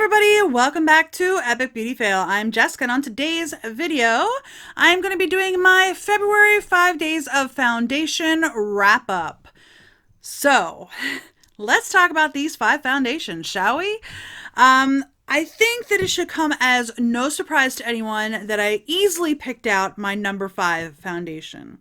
Everybody, welcome back to Epic Beauty Fail. I'm Jessica, and on today's video, I'm going to be doing my February 5 days of foundation wrap up. So, let's talk about these 5 foundations, shall we? I think that it should come as no surprise to anyone that I easily picked out my number 5 foundation.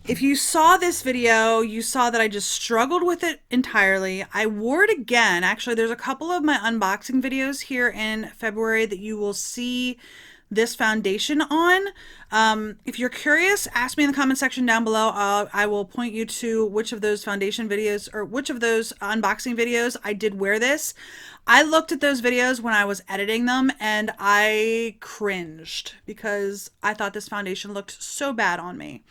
If you saw this video, you saw that I just struggled with it entirely. I wore it again. Actually, there's a couple of my unboxing videos here in February that you will see this foundation on. If you're curious, ask me in the comment section down below. I will point you to which of those foundation videos or which of those unboxing videos I did wear this. I looked at those videos when I was editing them and I cringed because I thought this foundation looked so bad on me.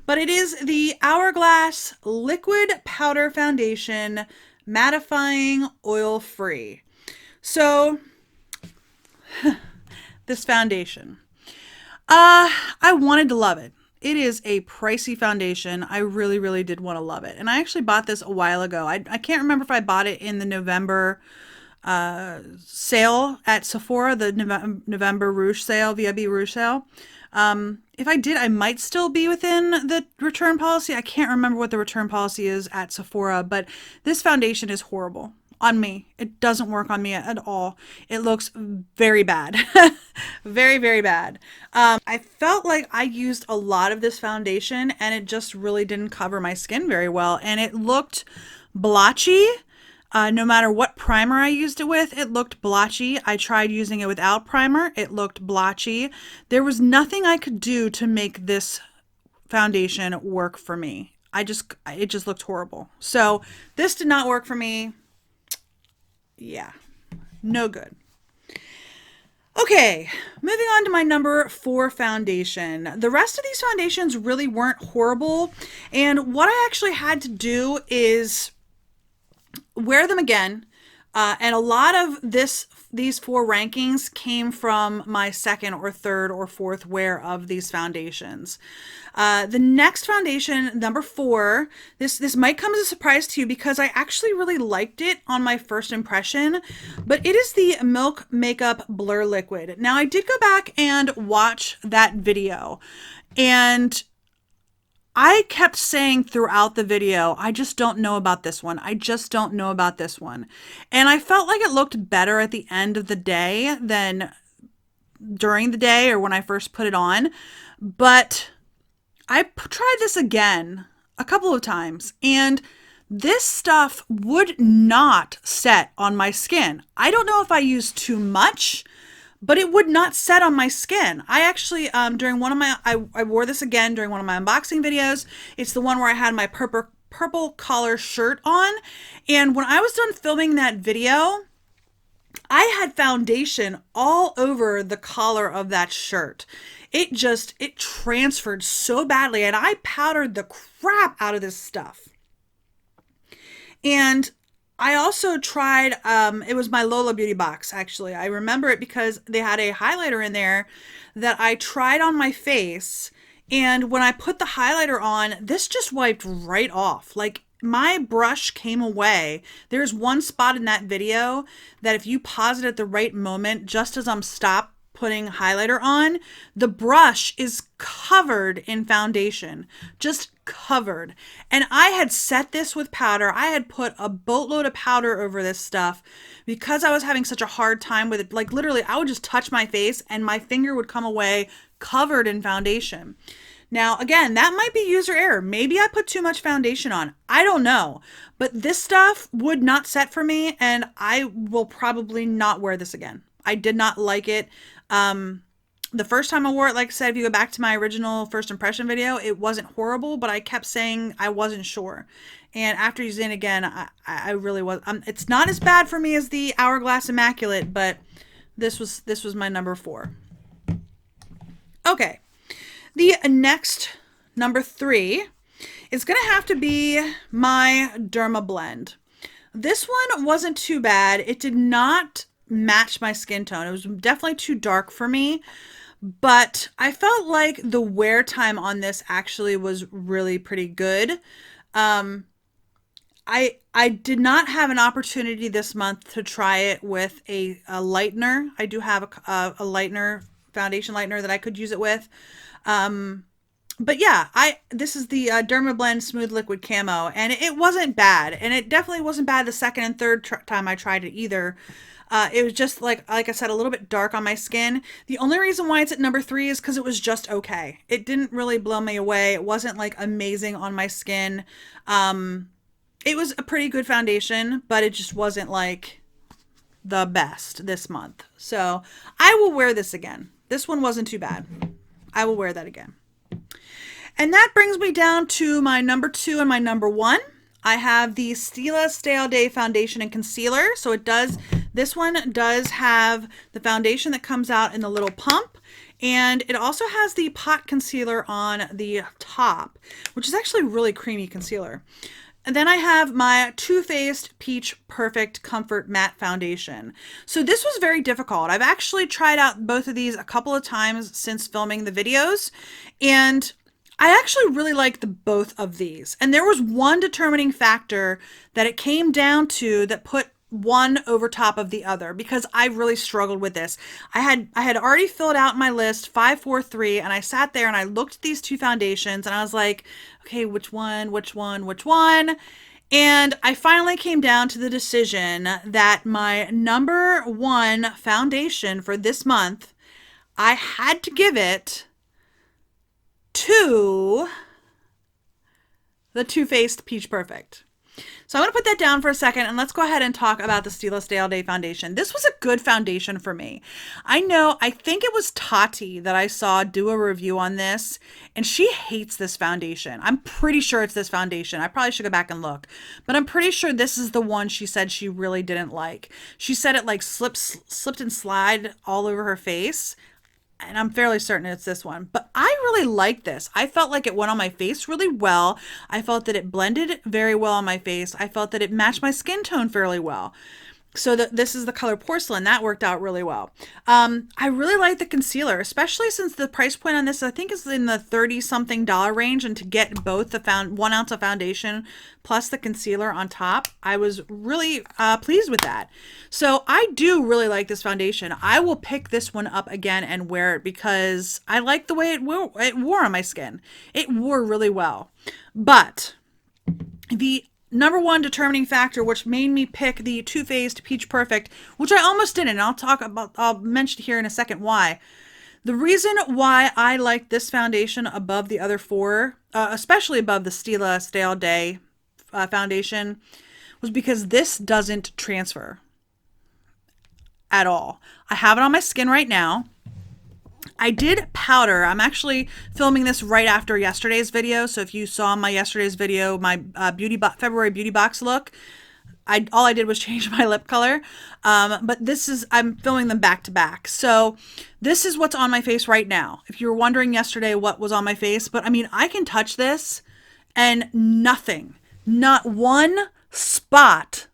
But it is the Hourglass Liquid Powder Foundation Mattifying Oil Free. So, this foundation. I wanted to love it. It is a pricey foundation. I really did want to love it. And I actually bought this a while ago. I can't remember if I bought it in the November sale at Sephora, the November Rouge sale, VIB Rouge sale. If I did, I might still be within the return policy. I can't remember what the return policy is at Sephora, but this foundation is horrible on me. It doesn't work on me at all. It looks very bad. Very bad. I felt like I used a lot of this foundation and it just really didn't cover my skin very well. And it looked blotchy. No matter what primer I used it with, it looked blotchy. I tried using it without primer. It looked blotchy. There was nothing I could do to make this foundation work for me. It just looked horrible. So this did not work for me. Yeah, no good. Okay, moving on to my number 4 foundation. The rest of these foundations really weren't horrible. And what I actually had to do is wear them again. And a lot of these 4 rankings came from my second or third or fourth wear of these foundations. The next foundation, number 4, this might come as a surprise to you because I actually really liked it on my first impression, but it is the Milk Makeup Blur Liquid. Now, I did go back and watch that video, and I kept saying throughout the video, I just don't know about this one. I just don't know about this one. And I felt like it looked better at the end of the day than during the day or when I first put it on. But I tried this again a couple of times and this stuff would not set on my skin. I don't know if I used too much, but it would not set on my skin. I actually, during one of my, I wore this again during one of my unboxing videos. It's the one where I had my purple collar shirt on. And when I was done filming that video, I had foundation all over the collar of that shirt. It transferred so badly and I powdered the crap out of this stuff. And I also tried, it was my Lola Beauty box, actually. I remember it because they had a highlighter in there that I tried on my face. And when I put the highlighter on, this just wiped right off. Like, my brush came away. There's one spot in that video that if you pause it at the right moment, just as I'm stopped putting highlighter on, the brush is covered in foundation, just covered. And I had set this with powder. I had put a boatload of powder over this stuff because I was having such a hard time with it. Like literally, I would just touch my face and my finger would come away covered in foundation. Now, again, that might be user error. Maybe I put too much foundation on. I don't know. But this stuff would not set for me and I will probably not wear this again. I did not like it. The first time I wore it, like I said, if you go back to my original first impression video, it wasn't horrible, but I kept saying I wasn't sure. And after using it again, I really was. It's not as bad for me as the Hourglass Immaculate, but this was my number 4. Okay, the next number 3 is gonna have to be my Derma Blend. This one wasn't too bad. It did not match my skin tone. It was definitely too dark for me, but I felt like the wear time on this actually was really pretty good. I I did not have an opportunity this month to try it with a lightener. I do have a lightener, foundation lightener that I could use it with. But yeah, this is the Dermablend Smooth Liquid Camo, and it wasn't bad, and it definitely wasn't bad the second and third time I tried it either. It was just like I said, a little bit dark on my skin. The only reason why it's at number 3 is because it was just okay. It didn't really blow me away. It wasn't like amazing on my skin. It was a pretty good foundation, but it just wasn't like the best this month. So I will wear this again. This one wasn't too bad. I will wear that again. And that brings me down to my number 2 and my number 1. I have the Stila Stay All Day Foundation and Concealer. So this one does have the foundation that comes out in the little pump. And it also has the pot concealer on the top, which is actually really creamy concealer. And then I have my Too Faced Peach Perfect Comfort Matte Foundation. So this was very difficult. I've actually tried out both of these a couple of times since filming the videos, and I actually really like both of these. And there was one determining factor that it came down to that put one over top of the other, because I really struggled with this. I had already filled out my list 5, 4, 3, and I sat there and I looked at these two foundations and I was like, okay, which one? And I finally came down to the decision that my number 1 foundation for this month, I had to give it to the Too Faced Peach Perfect. So I'm going to put that down for a second, and let's go ahead and talk about the Stila Stay All Day Foundation. This was a good foundation for me. I think it was Tati that I saw do a review on this, and she hates this foundation. I'm pretty sure it's this foundation. I probably should go back and look, but I'm pretty sure this is the one she said she really didn't like. She said it like slipped and slid all over her face. And I'm fairly certain it's this one. But I really like this. I felt like it went on my face really well. I felt that it blended very well on my face. I felt that it matched my skin tone fairly well. So this is the color Porcelain. That worked out really well. I really like the concealer, especially since the price point on this, I think, is in the $30-something range. And to get both the 1 ounce of foundation plus the concealer on top, I was really pleased with that. So I do really like this foundation. I will pick this one up again and wear it because I like the way it wore on my skin. It wore really well. But the number 1 determining factor, which made me pick the Too Faced Peach Perfect, which I almost didn't, and I'll mention here in a second why. The reason why I like this foundation above the other 4, especially above the Stila Stay All Day foundation, was because this doesn't transfer at all. I have it on my skin right now. I did powder. I'm actually filming this right after yesterday's video. So if you saw my yesterday's video, my February beauty box look, all I did was change my lip color. But I'm filming them back to back. So this is what's on my face right now. If you were wondering yesterday what was on my face, but I mean, I can touch this and not one spot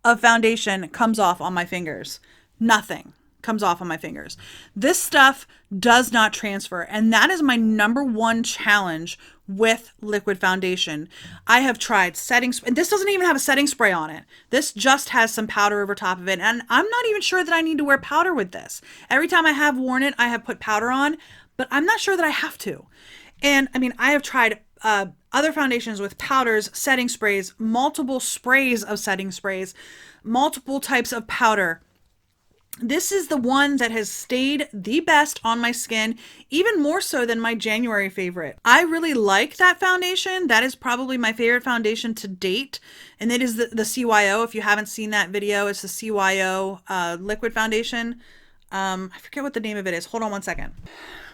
of foundation comes off on my fingers. Nothing comes off on my fingers. This stuff does not transfer, and that is my number 1 challenge with liquid foundation. I have tried setting spray, and this doesn't even have a setting spray on it. This just has some powder over top of it, and I'm not even sure that I need to wear powder with this. Every time I have worn it, I have put powder on, but I'm not sure that I have to. And I mean, I have tried other foundations with powders, setting sprays, multiple sprays of setting sprays, multiple types of powder. This is the one that has stayed the best on my skin, even more so than my January favorite. I really like that foundation. That is probably my favorite foundation to date. And it is the CYO. If you haven't seen that video, it's the CYO liquid foundation. I forget what the name of it is. Hold on one second.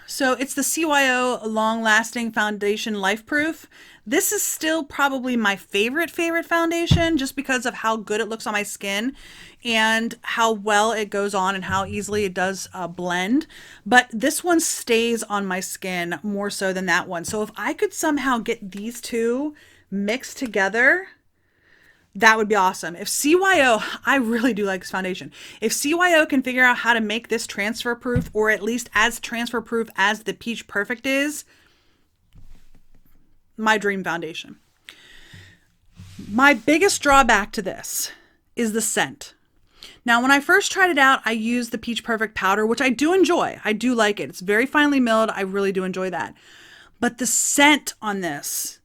So it's the CYO Long Lasting Foundation Life Proof. This is still probably my favorite foundation just because of how good it looks on my skin and how well it goes on and how easily it does blend. But this one stays on my skin more so than that one. So if I could somehow get these two mixed together, that would be awesome. If CYO, I really do like this foundation. If CYO can figure out how to make this transfer proof, or at least as transfer proof as the Peach Perfect is, my dream foundation. My biggest drawback to this is the scent. Now, when I first tried it out, I used the Peach Perfect powder, which I do enjoy. I do like it. It's very finely milled. I really do enjoy that. But the scent on this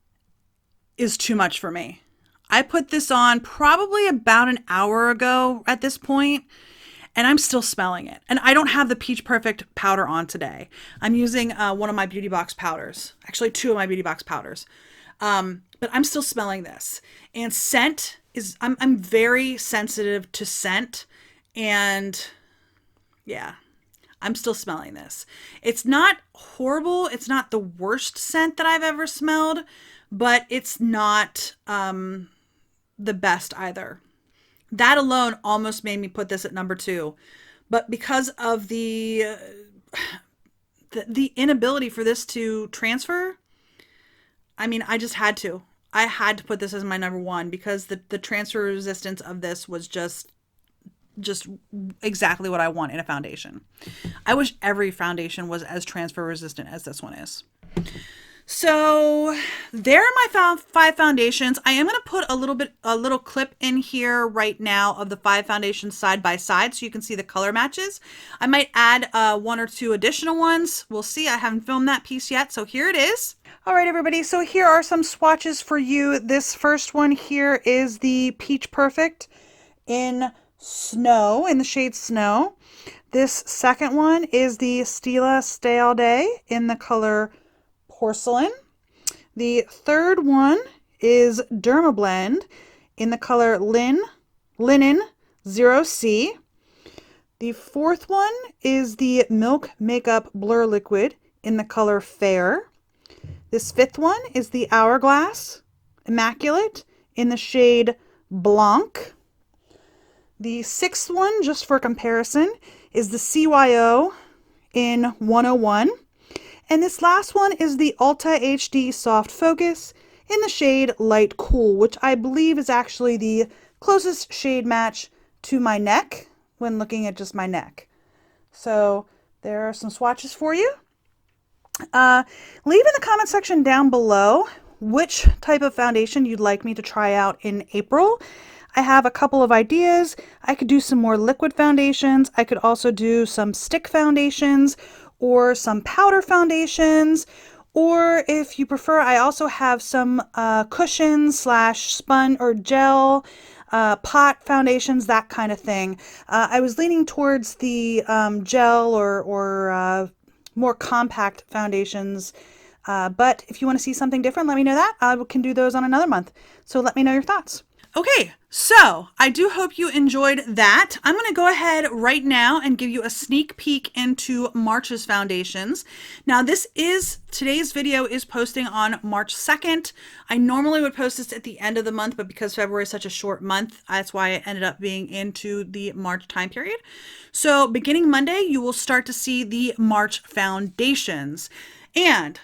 is too much for me. I put this on probably about an hour ago at this point, and I'm still smelling it. And I don't have the Peach Perfect powder on today. I'm using one of my Beauty Box powders. Actually, two of my Beauty Box powders. But I'm still smelling this. And scent is, I'm very sensitive to scent. And yeah, I'm still smelling this. It's not horrible. It's not the worst scent that I've ever smelled, but it's not the best either. That alone almost made me put this at number 2. But because of the inability for this to transfer, I mean, I just had to. I had to put this as my number 1 because the transfer resistance of this was just exactly what I want in a foundation. I wish every foundation was as transfer resistant as this one is. So there are my 5 foundations. I am going to put a little clip in here right now of the 5 foundations side by side so you can see the color matches. I might add 1 or 2 additional ones. We'll see. I haven't filmed that piece yet. So here it is. All right, everybody. So here are some swatches for you. This first one here is the Peach Perfect in Snow, in the shade Snow. This second one is the Stila Stay All Day in the color Porcelain. The third one is Dermablend in the color Linen 0C. The fourth one is the Milk Makeup Blur Liquid in the color Fair. This fifth one is the Hourglass Immaculate in the shade Blanc. The sixth one, just for comparison, is the CYO in 101. And this last one is the Ulta HD Soft Focus in the shade Light Cool, which I believe is actually the closest shade match to my neck when looking at just my neck. So there are some swatches for you. Leave in the comment section down below which type of foundation you'd like me to try out in April. I have a couple of ideas. I could do some more liquid foundations. I could also do some stick foundations or some powder foundations. Or if you prefer, I also have some cushion / spun or gel pot foundations, that kind of thing. I was leaning towards the gel or more compact foundations. But if you want to see something different, let me know that. I can do those on another month. So let me know your thoughts. Okay, so I do hope you enjoyed that. I'm going to go ahead right now and give you a sneak peek into March's foundations. Now today's video is posting on March 2nd. I normally would post this at the end of the month, but because February is such a short month, that's why it ended up being into the March time period. So beginning Monday, you will start to see the March foundations. And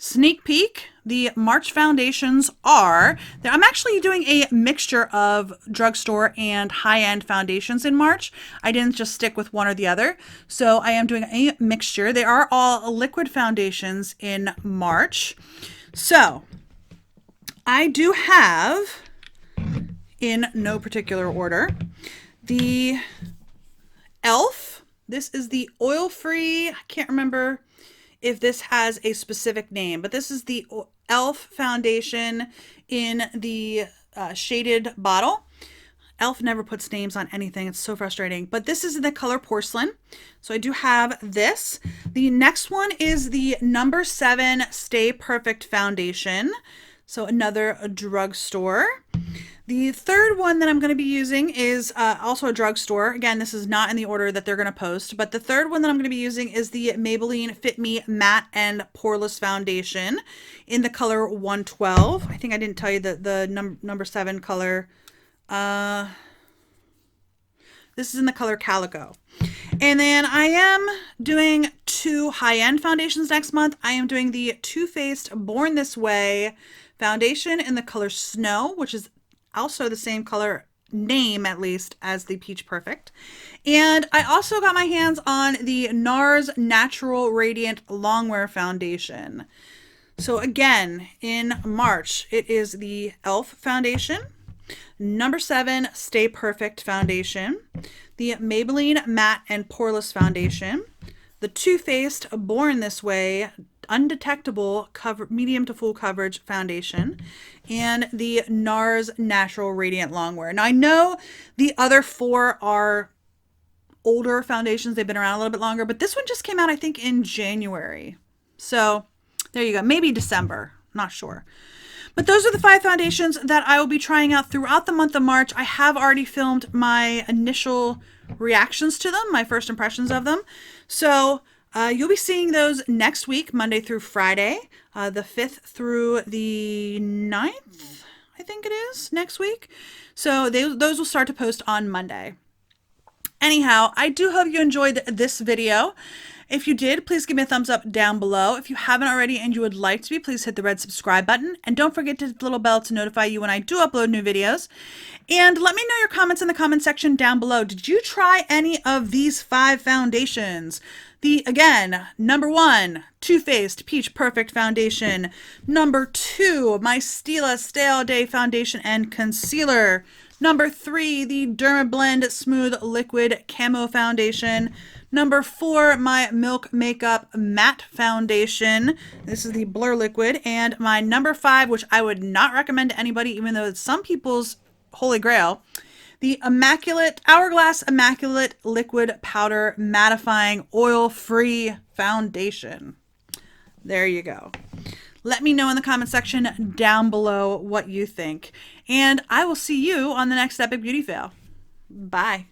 sneak peek, the March foundations I'm actually doing a mixture of drugstore and high-end foundations in March. I didn't just stick with one or the other. So I am doing a mixture. They are all liquid foundations in March. So I do have, in no particular order, the e.l.f. This is the oil-free, I can't remember if this has a specific name, but this is the e.l.f. foundation in the shaded bottle. e.l.f. never puts names on anything. It's so frustrating. But this is in the color Porcelain. So I do have this. The next one is the number 7 Stay Perfect foundation. So another drugstore. The third one that I'm going to be using is also a drugstore. Again, this is not in the order that they're going to post, but the third one that I'm going to be using is the Maybelline Fit Me Matte and Poreless Foundation in the color 112. I think I didn't tell you the number 7 color. This is in the color Calico. And then I am doing 2 high-end foundations next month. I am doing the Too Faced Born This Way foundation in the color Snow, which is also the same color name, at least, as the Peach Perfect. And I also got my hands on the NARS Natural Radiant Longwear Foundation. So again, in March, it is the e.l.f. foundation, number 7 Stay Perfect foundation, the Maybelline Matte and Poreless foundation, the Too Faced Born This Way Undetectable Medium to Full Coverage foundation, and the NARS Natural Radiant Longwear. Now I know the other 4 are older foundations. They've been around a little bit longer, but this one just came out, I think, in January. So there you go. Maybe December. Not sure. But those are the 5 foundations that I will be trying out throughout the month of March. I have already filmed my initial reactions to them, my first impressions of them. So you'll be seeing those next week, Monday through Friday, the 5th through the 9th, I think it is, next week. So those will start to post on Monday. Anyhow, I do hope you enjoyed this video. If you did, please give me a thumbs up down below. If you haven't already and you would like to be, please hit the red subscribe button. And don't forget to hit the little bell to notify you when I do upload new videos. And let me know your comments in the comment section down below. Did you try any of these 5 foundations? Again, number 1, Too Faced Peach Perfect Foundation. Number 2, my Stila Stay All Day Foundation and Concealer. Number 3, the Dermablend Smooth Liquid Camo Foundation. Number 4, my Milk Makeup Matte Foundation. This is the Blur Liquid. And my number 5, which I would not recommend to anybody, even though it's some people's holy grail, the Hourglass Immaculate Liquid Powder Mattifying Oil-Free Foundation. There you go. Let me know in the comment section down below what you think. And I will see you on the next Epic Beauty Fail. Bye.